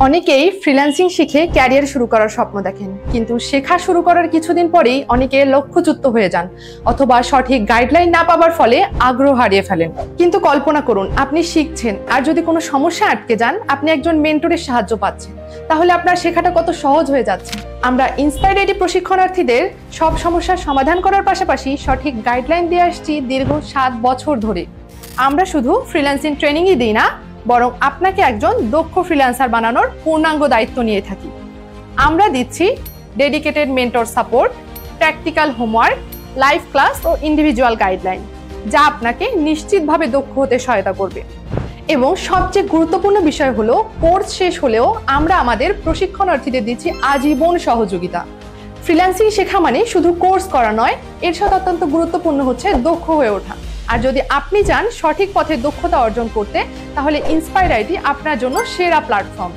অনেকেই ফ্রিল্যান্সিং শিখে ক্যারিয়ার শুরু করার স্বপ্ন দেখেন, কিন্তু শেখা শুরু করার কিছুদিন পরেই অনেকে লক্ষ্যচ্যুত হয়ে যান অথবা সঠিক গাইডলাইন না পাওয়ার ফলে আগ্রহ হারিয়ে ফেলেন। কিন্তু কল্পনা করুন, আপনি শিখছেন আর যদি কোনো সমস্যা আটকে যান, আপনি একজন মেন্টরের সাহায্য পাচ্ছেন, তাহলে আপনার শেখাটা কত সহজ হয়ে যাচ্ছে। আমরা ইন্সপায়ার আইটি প্রশিক্ষণার্থীদের সব সমস্যার সমাধান করার পাশাপাশি সঠিক গাইডলাইন দিয়ে আসছি দীর্ঘ 7 বছর ধরে। আমরা শুধু ফ্রিল্যান্সিং ট্রেনিংই দিই না, বরং আপনাকে একজন দক্ষ ফ্রিল্যান্সার বানানোর পূর্ণাঙ্গ দায়িত্ব নিয়ে থাকি। আমরা দিচ্ছি dedicated mentor support, practical homework, live class ও ইন্ডিভিজুয়াল গাইডলাইন, যা আপনাকে নিশ্চিতভাবে দক্ষ হতে সহায়তা করবে। এবং সবচেয়ে গুরুত্বপূর্ণ বিষয় হলো, কোর্স শেষ হলেও আমরা আমাদের প্রশিক্ষণার্থীদের দিচ্ছি আজীবন সহযোগিতা। ফ্রিল্যান্সিং শেখা মানে শুধু কোর্স করা নয়, এর সাথে অত্যন্ত গুরুত্বপূর্ণ হচ্ছে দক্ষ হয়ে ওঠা। আর যদি আপনি চান সঠিক পথে দক্ষতা অর্জন করতে, তাহলে ইন্সপায়ার আইটি আপনার জন্য সেরা প্ল্যাটফর্ম।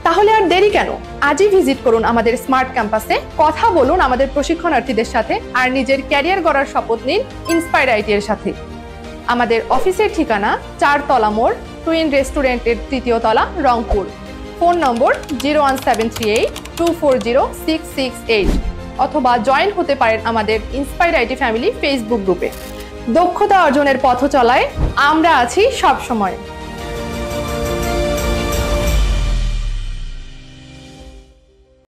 তাহলে আর দেরি কেন? আজই ভিজিট করুন আমাদের স্মার্ট ক্যাম্পাসে, কথা বলুন আমাদের প্রশিক্ষণার্থীদের সাথে, আর নিজের ক্যারিয়ার গড়ার শপথ নিন ইন্সপায়ার আইটি এর সাথে। আমাদের অফিসের ঠিকানা 4 তলা মোড়, টুইন রেস্টুরেন্টের 3য় তলা, রংপুর। ফোন নম্বর 01738240668, অথবা জয়েন হতে পারেন আমাদের ইন্সপায়ার আইটি ফ্যামিলি ফেসবুক গ্রুপে। দক্ষতা অর্জনের পথ চলায় আমরা আছি সব সময়।